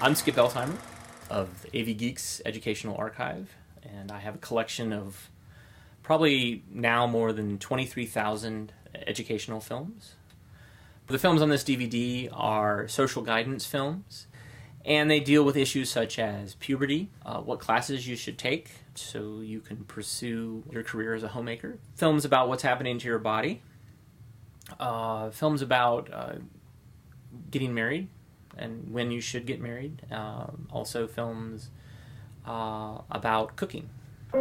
I'm Skip Elsheimer of AV Geeks Educational Archive, and I have a collection of probably now more than 23,000 educational films. The films on this DVD are social guidance films, and they deal with issues such as puberty, what classes you should take so you can pursue your career as a homemaker, films about what's happening to your body, films about getting married and when you should get married, also films about cooking. A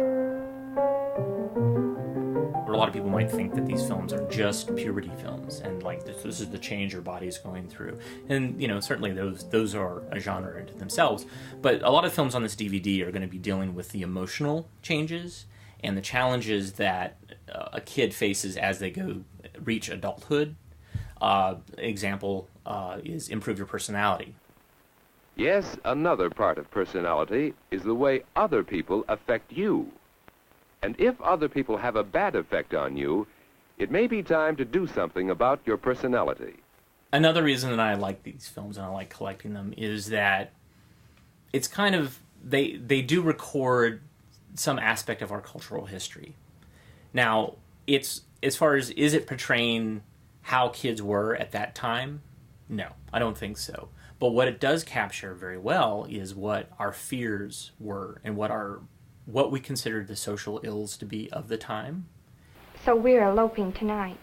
lot of people might think that these films are just puberty films, and like this is the change your body's going through, and certainly those are a genre into themselves. But a lot of films on this DVD are going to be dealing with the emotional changes and the challenges that a kid faces as they reach adulthood. Example is improve your personality. Yes, another part of personality is the way other people affect you. And if other people have a bad effect on you, it may be time to do something about your personality. Another reason that I like these films and I like collecting them is that it's kind of, they do record some aspect of our cultural history. Now, it's as far as, is it portraying how kids were at that time? No, I don't think so. But what it does capture very well is what our fears were and what we considered the social ills to be of the time. So we're eloping tonight.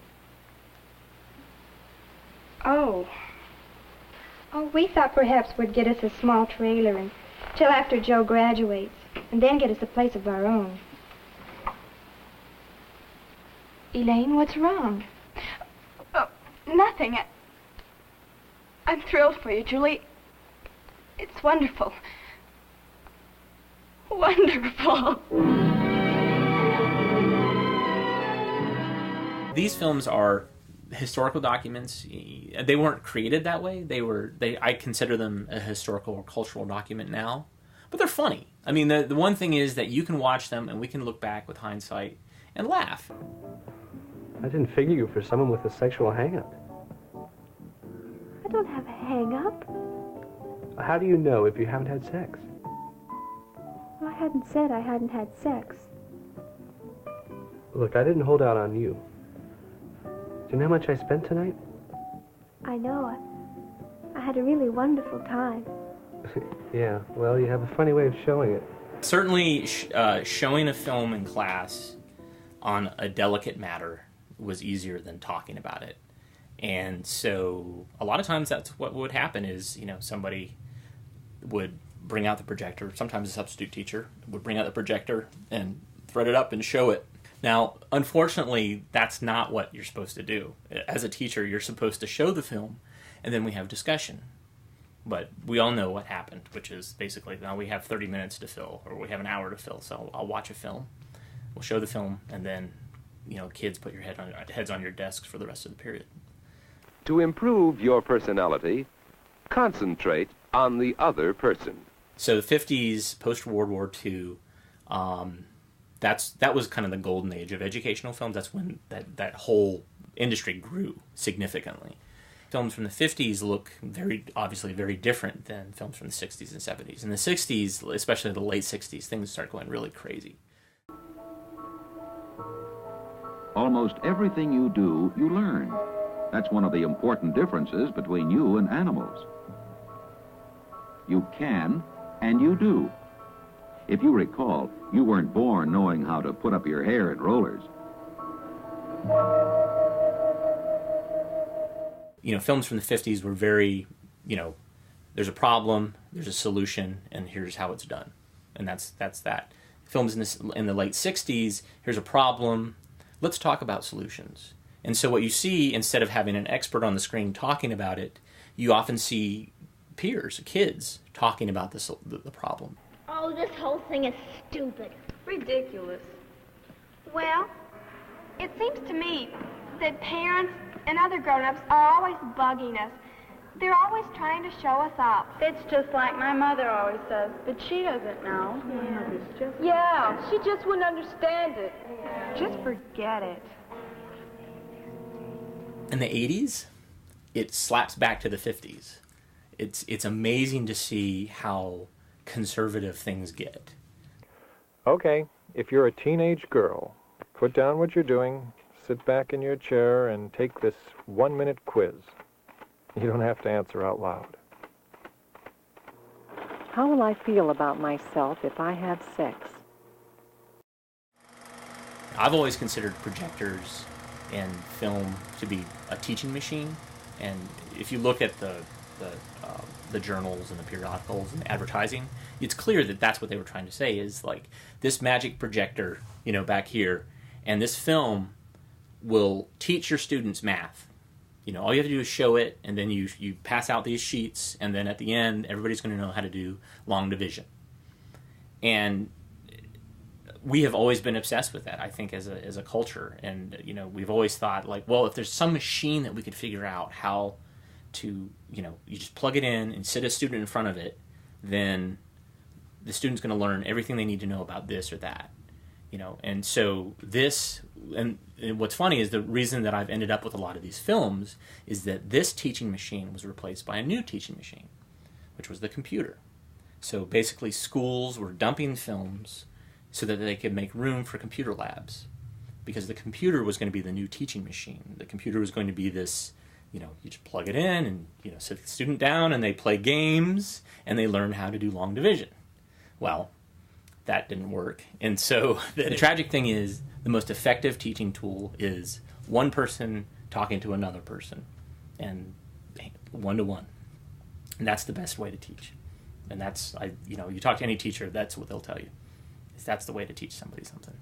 Oh, we thought perhaps we'd get us a small trailer until after Joe graduates, and then get us a place of our own. Elaine, what's wrong? Oh, nothing. I'm thrilled for you, Julie. It's wonderful. Wonderful. These films are historical documents. They weren't created that way. I consider them a historical or cultural document now, but they're funny. I mean, the one thing is that you can watch them and we can look back with hindsight and laugh. I didn't figure you for someone with a sexual hang-up. I don't have a hang-up. How do you know if you haven't had sex? Well, I hadn't said I hadn't had sex. Look, I didn't hold out on you. Do you know how much I spent tonight? I know. I had a really wonderful time. Yeah, well, you have a funny way of showing it. Certainly, showing a film in class on a delicate matter was easier than talking about it. And so a lot of times that's what would happen is, somebody would bring out the projector. Sometimes a substitute teacher would bring out the projector and thread it up and show it. Now, unfortunately, that's not what you're supposed to do. As a teacher, you're supposed to show the film, and then we have discussion. But we all know what happened, which is basically, now we have 30 minutes to fill, or we have an hour to fill, so I'll watch a film. We'll show the film, and then, kids, put your heads on your desks for the rest of the period. To improve your personality, concentrate on the other person. So the 50s, post-World War II, that was kind of the golden age of educational films. That's when that whole industry grew significantly. Films from the 50s look obviously very different than films from the 60s and 70s. In the 60s, especially the late 60s, things start going really crazy. Almost everything you do, you learn. That's one of the important differences between you and animals. You can, and you do. If you recall, you weren't born knowing how to put up your hair in rollers. Films from the 50s were very, there's a problem, there's a solution, and here's how it's done. And that's that. Films in the late 60s, here's a problem, let's talk about solutions. And so what you see, instead of having an expert on the screen talking about it, you often see peers, kids, talking about the problem. Oh, this whole thing is stupid. Ridiculous. Well, it seems to me that parents and other grown-ups are always bugging us. They're always trying to show us up. It's just like my mother always says, but she doesn't know. Yeah, she just wouldn't understand it. Just forget it. In the 80s, it slaps back to the 50s. it's amazing to see how conservative things get. Okay, if you're a teenage girl, put down what you're doing, sit back in your chair, and take this 1-minute quiz. You don't have to answer out loud. How will I feel about myself if I have sex? I've always considered projectors and film to be a teaching machine, and if you look at the journals and the periodicals and the advertising, it's clear that that's what they were trying to say, is like this magic projector, back here, and this film will teach your students math. All you have to do is show it, and then you pass out these sheets, and then at the end, everybody's going to know how to do long division. And we have always been obsessed with that, I think, as a culture. And, we've always thought, like, well, if there's some machine that we could figure out how to, you just plug it in and sit a student in front of it, then the student's going to learn everything they need to know about this or that. And so this, and what's funny is the reason that I've ended up with a lot of these films is that this teaching machine was replaced by a new teaching machine, which was the computer. So basically schools were dumping films so that they could make room for computer labs, because the computer was going to be the new teaching machine. The computer was going to be this, you just plug it in and, sit the student down and they play games and they learn how to do long division. Well, that didn't work. And so the tragic thing is the most effective teaching tool is one person talking to another person, and one-to-one. And that's the best way to teach. And that's, you talk to any teacher, that's what they'll tell you. That's the way to teach somebody something.